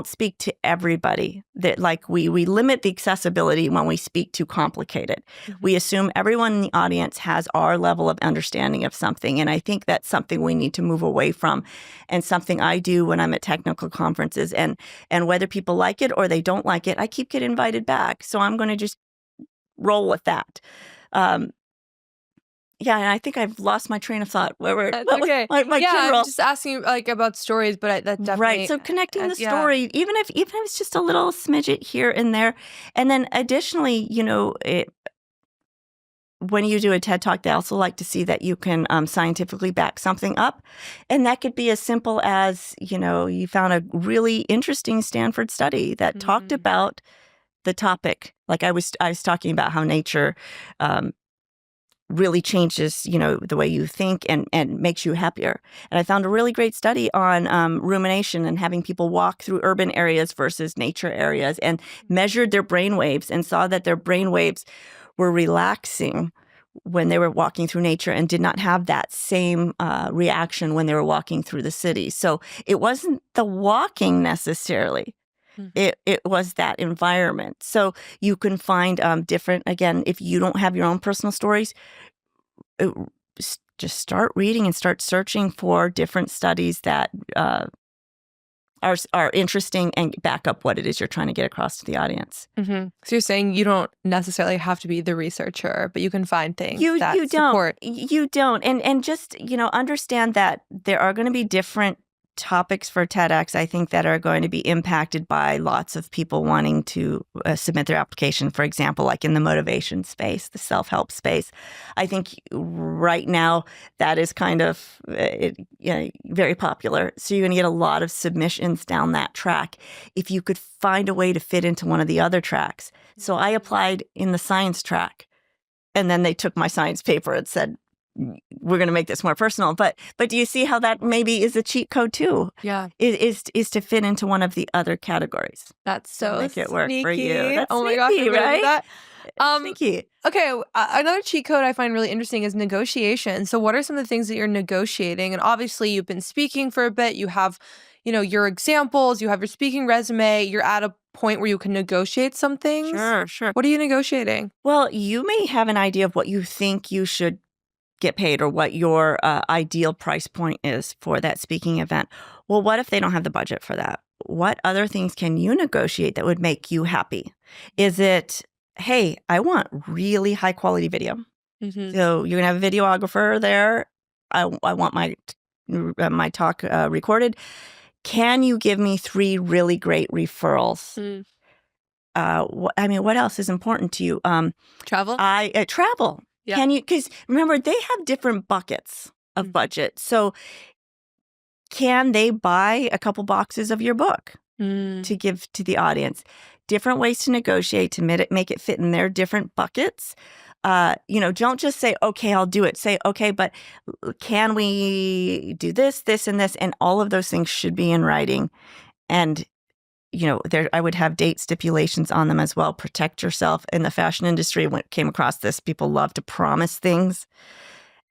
speak to everybody. That we limit the accessibility when we speak too complicated. Mm-hmm. We assume everyone in the audience has our level of understanding of something, and I think that's something we need to move away from, and something I do when I'm at technical conferences. And whether people like it or they don't like it, I keep getting invited back. So I'm going to just roll with that. Yeah, and I think I've lost my train of thought. That's okay. My yeah, general... I'm just asking about stories, but that definitely right. So connecting the story, even if it's just a little smidget here and there, and then additionally, when you do a TED Talk, they also like to see that you can scientifically back something up, and that could be as simple as you found a really interesting Stanford study that talked about the topic. Like I was talking about how nature really changes, the way you think and makes you happier. And I found a really great study on rumination and having people walk through urban areas versus nature areas, and measured their brain waves and saw that their brain waves were relaxing when they were walking through nature and did not have that same reaction when they were walking through the city. So it wasn't the walking necessarily. It was that environment. So you can find different, again, if you don't have your own personal stories, just start reading and start searching for different studies that are interesting and back up what it is you're trying to get across to the audience. Mm-hmm. So you're saying you don't necessarily have to be the researcher, but you can find things that you support. You don't. And just, understand that there are going to be different topics for TEDx, I think, that are going to be impacted by lots of people wanting to submit their application. For example, like in the motivation space, the self-help space. I think right now that is kind of very popular. So you're going to get a lot of submissions down that track if you could find a way to fit into one of the other tracks. So I applied in the science track, and then they took my science paper and said, we're going to make this more personal. But do you see how that maybe is a cheat code too? Yeah. Is to fit into one of the other categories. That's so make it work sneaky. for you. That's oh my sneaky, gosh, right? That. Sneaky. Okay, another cheat code I find really interesting is negotiation. So what are some of the things that you're negotiating? And obviously you've been speaking for a bit. You have, your examples, you have your speaking resume. You're at a point where you can negotiate some things. Sure. What are you negotiating? Well, you may have an idea of what you think you should get paid, or what your ideal price point is for that speaking event. Well, what if they don't have the budget for that? What other things can you negotiate that would make you happy? Is it, hey, I want really high quality video. Mm-hmm. So you're going to have a videographer there. I want my talk recorded. Can you give me 3 really great referrals? What else is important to you? Travel? Travel. Yeah. Can you, because remember, they have different buckets of budget. So can they buy a couple boxes of your book to give to the audience? Different ways to negotiate to make it fit in their different buckets. Don't just say, okay, I'll do it. Say, okay, but can we do this, this, and this? And all of those things should be in writing. And I would have date stipulations on them as well. Protect yourself. In the fashion industry, when it came across this, people love to promise things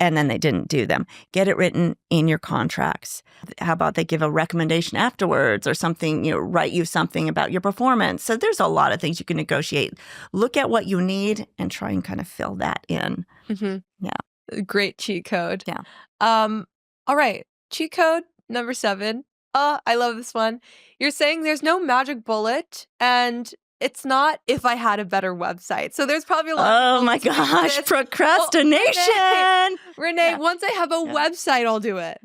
and then they didn't do them. Get it written in your contracts. How about they give a recommendation afterwards or something, write you something about your performance. So there's a lot of things you can negotiate. Look at what you need and try and kind of fill that in. Mm-hmm. Yeah. Great cheat code. Yeah. All right. Cheat code number 7. I love this one. You're saying there's no magic bullet, and it's not if I had a better website. So there's probably a lot of my gosh, procrastination. Renee, once I have a website, I'll do it.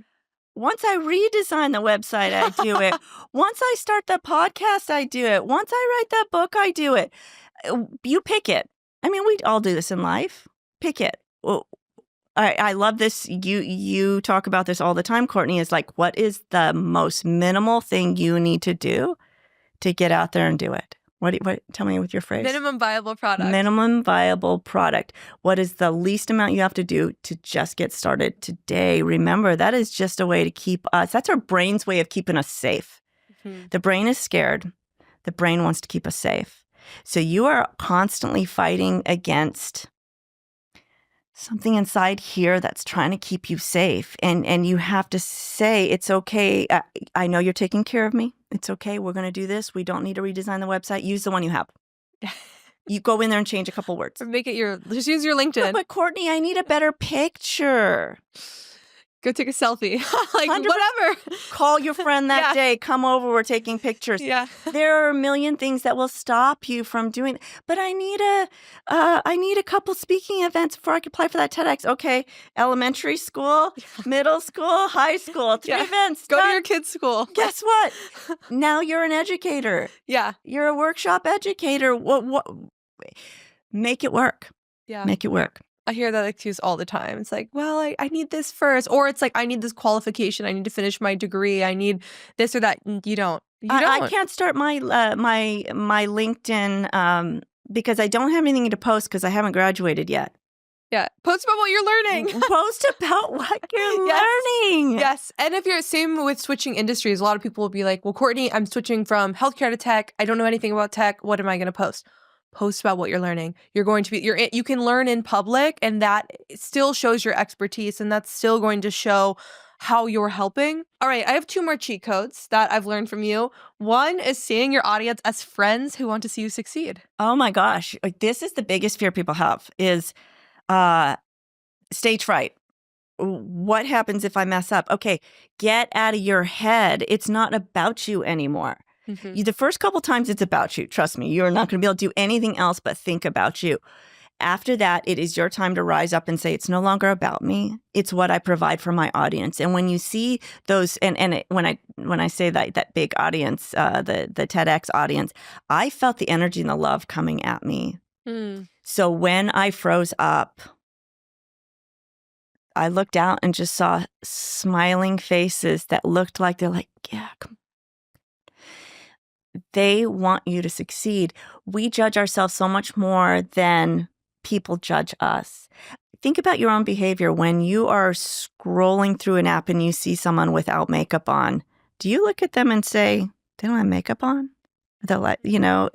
Once I redesign the website, I do it. Once I start the podcast, I do it. Once I write that book, I do it. You pick it. I mean, we all do this in life. Pick it. Well, I love this. You talk about this all the time, Courtney, is like, what is the most minimal thing you need to do to get out there and do it? What tell me with your phrase. Minimum viable product. Minimum viable product. What is the least amount you have to do to just get started today? Remember, that is just a way to keep us, that's our brain's way of keeping us safe. Mm-hmm. The brain is scared. The brain wants to keep us safe. So you are constantly fighting against something inside here that's trying to keep you safe. And you have to say, it's okay. I know you're taking care of me. It's okay. We're going to do this. We don't need to redesign the website. Use the one you have. You go in there and change a couple words. Or just use your LinkedIn. But Courtney, I need a better picture. Go take a selfie. Like, whatever. Call your friend that day. Come over. We're taking pictures. Yeah. There are a million things that will stop you from doing it. But I need a couple speaking events before I can apply for that TEDx. Okay. Elementary school, middle school, high school, 3 events. Go to your kid's school. Guess what? Now you're an educator. Yeah. You're a workshop educator. What? Make it work. Yeah. Make it work. I hear that excuse all the time. It's like, well, I need this first. Or it's like, I need this qualification. I need to finish my degree. I need this or that. You don't. I can't start my my LinkedIn because I don't have anything to post because I haven't graduated yet. Yeah. Post about what you're learning. Post about what you're learning. Yes. And if you're same with switching industries, a lot of people will be like, well, Courtney, I'm switching from healthcare to tech. I don't know anything about tech. What am I going to post? Post about what you're learning. You're going to be, you can learn in public, and that still shows your expertise, and that's still going to show how you're helping. All right, I have 2 more cheat codes that I've learned from you. One is seeing your audience as friends who want to see you succeed. Oh my gosh. Like, this is the biggest fear people have is stage fright. What happens if I mess up? Okay, get out of your head. It's not about you anymore. Mm-hmm. The first couple times it's about you. Trust me, you're not going to be able to do anything else but think about you. After that, it is your time to rise up and say, it's no longer about me. It's what I provide for my audience. And when you see those, when I say that big audience, the TEDx audience, I felt the energy and the love coming at me. So when I froze up, I looked out and just saw smiling faces that looked like they're like, yeah, come. They want you to succeed. We judge ourselves so much more than people judge us. Think about your own behavior. When you are scrolling through an app and you see someone without makeup on, do you look at them and say, they don't have makeup on? They're like, you're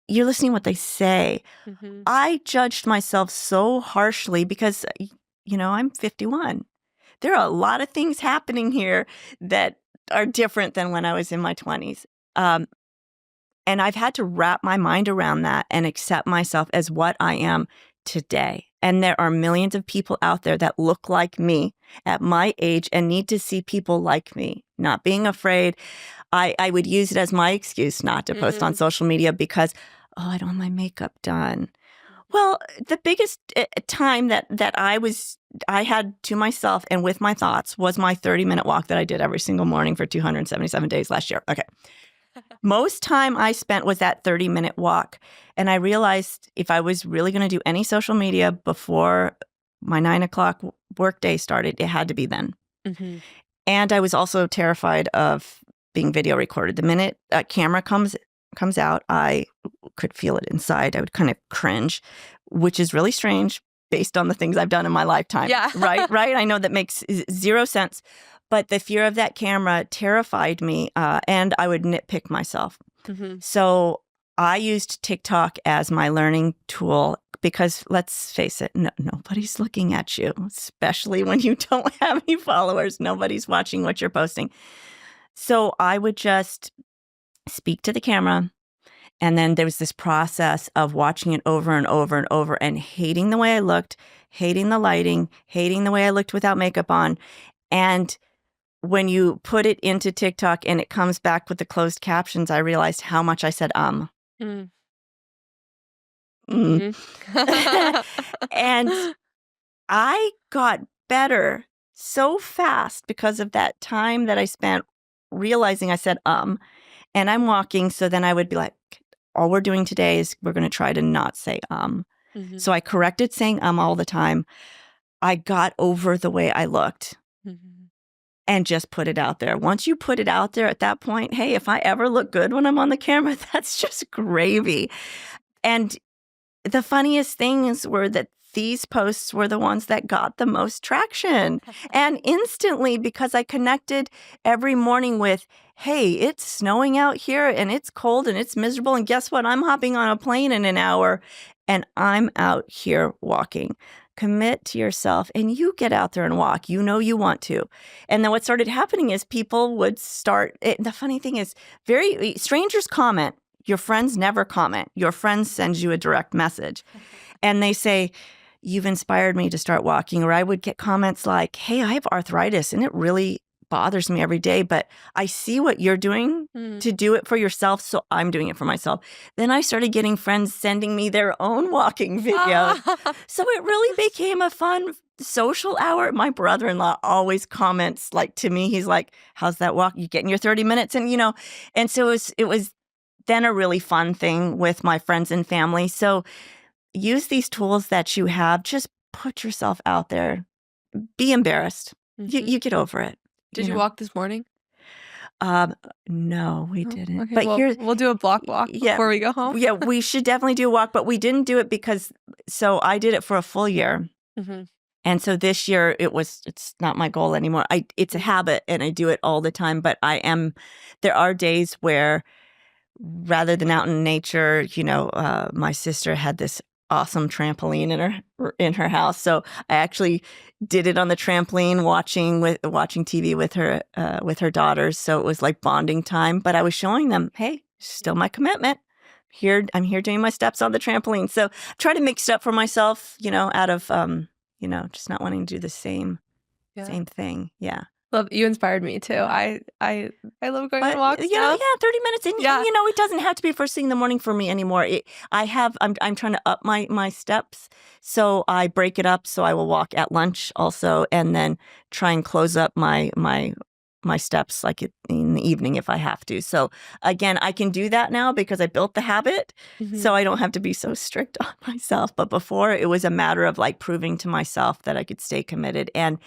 listening to what they say. Mm-hmm. I judged myself so harshly because, I'm 51. There are a lot of things happening here that are different than when I was in my 20s. And I've had to wrap my mind around that and accept myself as what I am today. And there are millions of people out there that look like me at my age and need to see people like me, not being afraid. I would use it as my excuse not to post on social media because, I don't have my makeup done. Well, the biggest time that I had to myself and with my thoughts was my 30-minute walk that I did every single morning for 277 days last year. Okay. Most time I spent was that 30-minute walk. And I realized if I was really going to do any social media before my 9 o'clock workday started, it had to be then. Mm-hmm. And I was also terrified of being video recorded. The minute a camera comes out, I could feel it inside. I would kind of cringe, which is really strange based on the things I've done in my lifetime. Yeah. Right? I know that makes zero sense. But the fear of that camera terrified me, and I would nitpick myself. Mm-hmm. So I used TikTok as my learning tool because, let's face it, nobody's looking at you, especially when you don't have any followers. Nobody's watching what you're posting. So I would just speak to the camera, and then there was this process of watching it over and over and over and hating the way I looked, hating the lighting, hating the way I looked without makeup on. And when you put it into TikTok and it comes back with the closed captions, I realized how much I said, Mm. Mm. And I got better so fast because of that time that I spent realizing I said, and I'm walking. So then I would be like, all we're doing today is we're going to try to not say, Mm-hmm. So I corrected saying, all the time. I got over the way I looked Mm-hmm. and just put it out there. Once you put it out there at that point, hey, if I ever look good when I'm on the camera, that's just gravy. And the funniest things were that these posts were the ones that got the most traction. And instantly, because I connected every morning with, hey, it's snowing out here and it's cold and it's miserable. And guess what? I'm hopping on a plane in an hour and I'm out here walking. Commit to yourself and you get out there and walk. You know you want to. And then what started happening is people would start. The funny thing is, strangers comment. Your friends never comment. Your friends send you a direct message. And they say, you've inspired me to start walking. Or I would get comments like, hey, I have arthritis and it really bothers me every day, but I see what you're doing to do it for yourself, so I'm doing it for myself. Then I started getting friends sending me their own walking videos. So it really became a fun social hour. My brother-in-law always comments like to me, he's like, how's that walk? You getting your 30 minutes? And, and so it was then a really fun thing with my friends and family. So use these tools that you have. Just put yourself out there. Be embarrassed. Mm-hmm. You get over it. Did you walk this morning? No, we didn't. Okay, But well, we'll do a block walk before we go home. Yeah, we should definitely do a walk, but we didn't do it because, so I did it for a full year. Mm-hmm. And so this year it's not my goal anymore. It's a habit and I do it all the time, but there are days where rather than out in nature, my sister had this awesome trampoline in her house. So I actually did it on the trampoline, watching TV with her daughters. So it was like bonding time. But I was showing them, hey, still my commitment. I'm here doing my steps on the trampoline. So try to mix it up for myself, out of just not wanting to do the same thing. Yeah. Love, you inspired me too. I love going on walks. 30 minutes. And it doesn't have to be first thing in the morning for me anymore. I'm trying to up my steps. So I break it up. So I will walk at lunch also, and then try and close up my steps like in the evening if I have to. So again, I can do that now because I built the habit. Mm-hmm. So I don't have to be so strict on myself. But before, it was a matter of like proving to myself that I could stay committed. And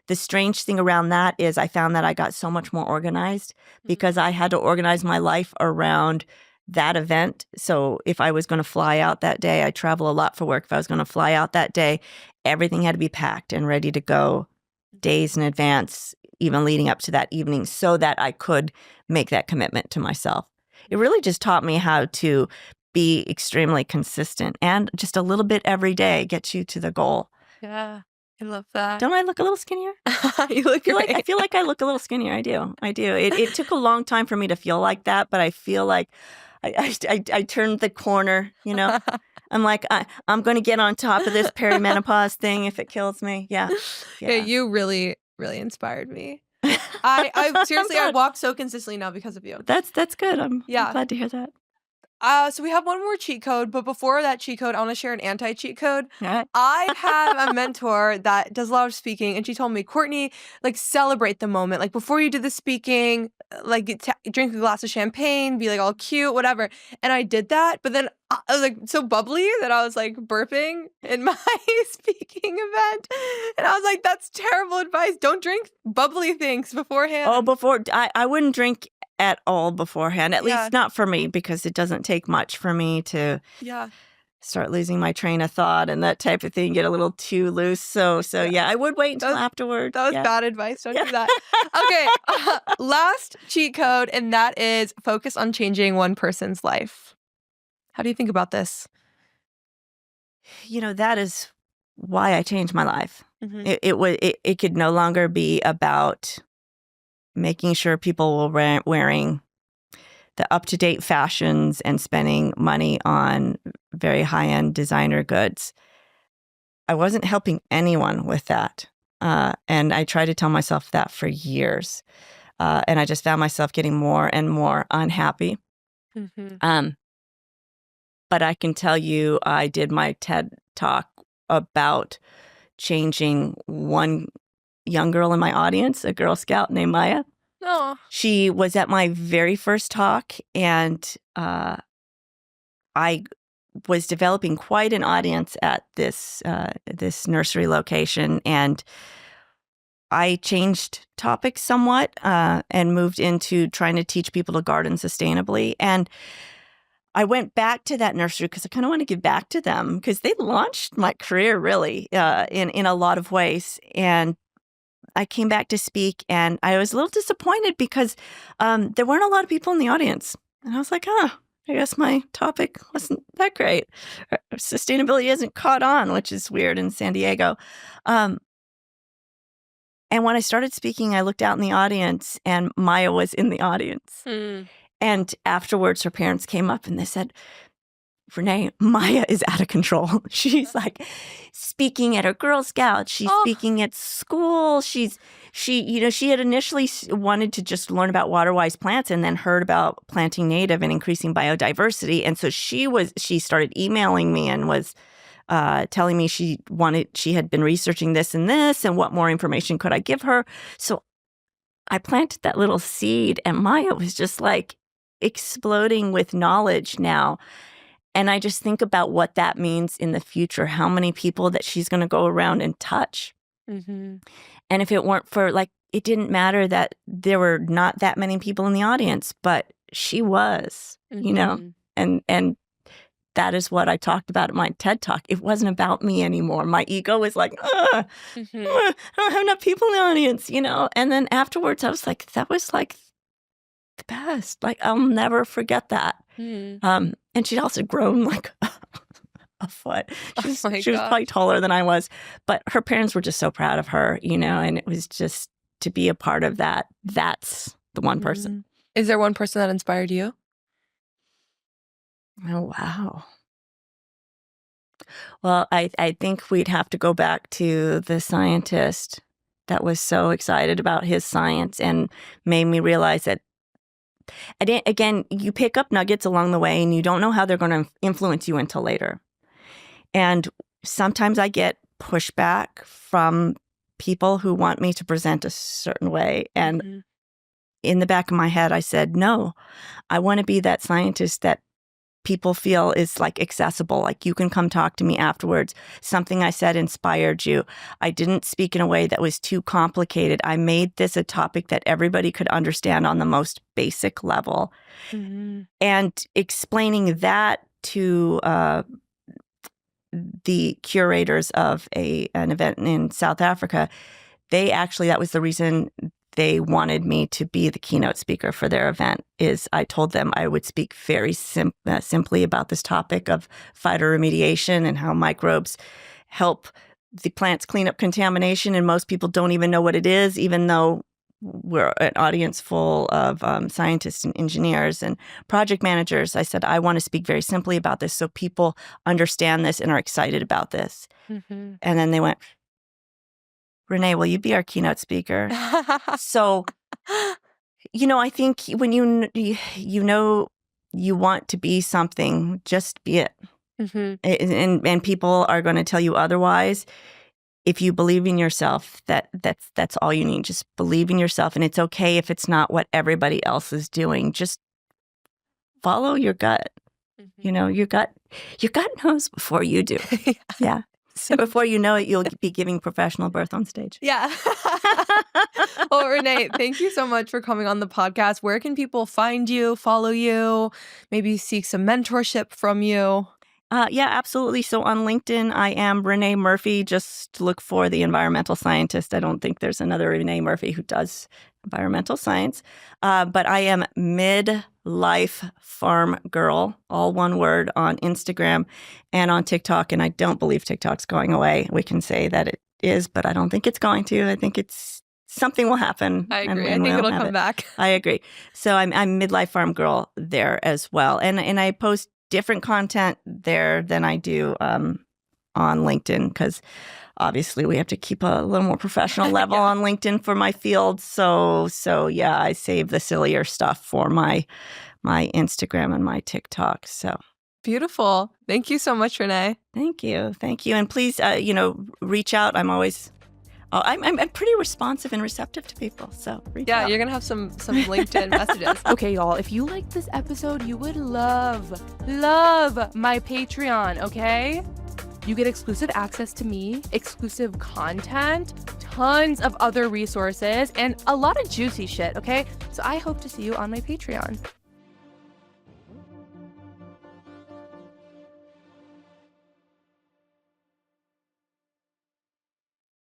the strange thing around that is I found that I got so much more organized because I had to organize my life around that event. So if I was going to fly out that day, I travel a lot for work. If I was going to fly out that day, everything had to be packed and ready to go days in advance, even leading up to that evening, so that I could make that commitment to myself. It really just taught me how to be extremely consistent, and just a little bit every day gets you to the goal. Yeah. I love that. Don't I look a little skinnier? You look great. I feel like I look a little skinnier. I do. It took a long time for me to feel like that, but I feel like I turned the corner, I'm like, I'm going to get on top of this perimenopause thing if it kills me. Yeah. You really, really inspired me. I seriously, I walk so consistently now because of you. That's good. I'm glad to hear that. So we have one more cheat code, but before that cheat code, I want to share an anti-cheat code. Right. I have a mentor that does a lot of speaking, and she told me, Courtney, like, celebrate the moment. Like, before you do the speaking, like, drink a glass of champagne, be like all cute, whatever. And I did that, but then I was like so bubbly that I was like burping in my speaking event. And I was like, that's terrible advice. Don't drink bubbly things beforehand. Oh, I wouldn't drink at all beforehand, at least not for me, because it doesn't take much for me to start losing my train of thought and that type of thing, get a little too loose. So I would wait until afterward. That was bad advice. Don't do that. Okay, last cheat code, and that is focus on changing one person's life. How do you think about this? That is why I changed my life. Mm-hmm. It could no longer be about making sure people were wearing the up-to-date fashions and spending money on very high-end designer goods. I wasn't helping anyone with that. And I tried to tell myself that for years. And I just found myself getting more and more unhappy. Mm-hmm. But I can tell you, I did my TED Talk about changing one young girl in my audience, a Girl Scout named Maya. Oh. She was at my very first talk, and I was developing quite an audience at this nursery location, and I changed topics somewhat and moved into trying to teach people to garden sustainably. And I went back to that nursery because I kind of want to give back to them because they launched my career really in a lot of ways. And I came back to speak, and I was a little disappointed because there weren't a lot of people in the audience. And I was like, I guess my topic wasn't that great. Sustainability hasn't caught on, which is weird in San Diego. And when I started speaking, I looked out in the audience, and Maya was in the audience. And afterwards, her parents came up and they said, Renee, Maya is out of control. She's like speaking at her Girl Scouts. She's speaking at school. She had initially wanted to just learn about water-wise plants and then heard about planting native and increasing biodiversity. And so she started emailing me and was telling me she had been researching this and what more information could I give her. So I planted that little seed, and Maya was just like exploding with knowledge now. And I just think about what that means in the future, how many people that she's going to go around and touch. And if it weren't for, it didn't matter that there were not that many people in the audience, but she was, and that is what I talked about at my TED Talk. It wasn't about me anymore. My ego was like, I don't have enough people in the audience, And then afterwards, I was like, that was like the best. I'll never forget that. And she'd also grown like a foot. She was probably taller than I was. But her parents were just so proud of her, and it was just to be a part of that. That's the one person. Is there one person that inspired you? Oh, wow. Well, I think we'd have to go back to the scientist that was so excited about his science and made me realize that, again, you pick up nuggets along the way and you don't know how they're going to influence you until later. And sometimes I get pushback from people who want me to present a certain way. And in the back of my head, I said, no, I want to be that scientist that people feel is accessible. You can come talk to me afterwards. Something I said inspired you. I didn't speak in a way that was too complicated. I made this a topic that everybody could understand on the most basic level. And explaining that to the curators of an event in South Africa, that was the reason they wanted me to be the keynote speaker for their event. Is I told them I would speak very simply about this topic of phytoremediation and how microbes help the plants clean up contamination. And most people don't even know what it is, even though we're an audience full of scientists and engineers and project managers. I said, I want to speak very simply about this so people understand this and are excited about this. And then they went, Renee, will you be our keynote speaker? So, I think when you want to be something, just be it. And people are going to tell you otherwise. If you believe in yourself, that's all you need. Just believe in yourself, and it's okay if it's not what everybody else is doing. Just follow your gut. Your gut knows before you do. Yeah. So before you know it, you'll be giving professional birth on stage. Yeah. Well, Renee, thank you so much for coming on the podcast. Where can people find you, follow you, maybe seek some mentorship from you? Yeah, absolutely. So on LinkedIn, I am Renee Murphy. Just look for the environmental scientist. I don't think there's another Renee Murphy who does environmental science. But I am Midlife Farm Girl, all one word, on Instagram and on TikTok. And I don't believe TikTok's going away. We can say that it is, but I don't think it's going to. I think something will happen. I agree. I think it'll come back. I agree. So I'm Midlife Farm Girl there as well. And I post different content there than I do on LinkedIn, because obviously we have to keep a little more professional level on LinkedIn for my field. So yeah, I save the sillier stuff for my Instagram and my TikTok. So beautiful. Thank you so much, Renee. Thank you. And please, reach out. I'm always I'm pretty responsive and receptive to people. So reach out. You're gonna have some LinkedIn messages. Okay, y'all, if you liked this episode, you would love my Patreon, okay? You get exclusive access to me, exclusive content, tons of other resources, and a lot of juicy shit, okay? So I hope to see you on my Patreon.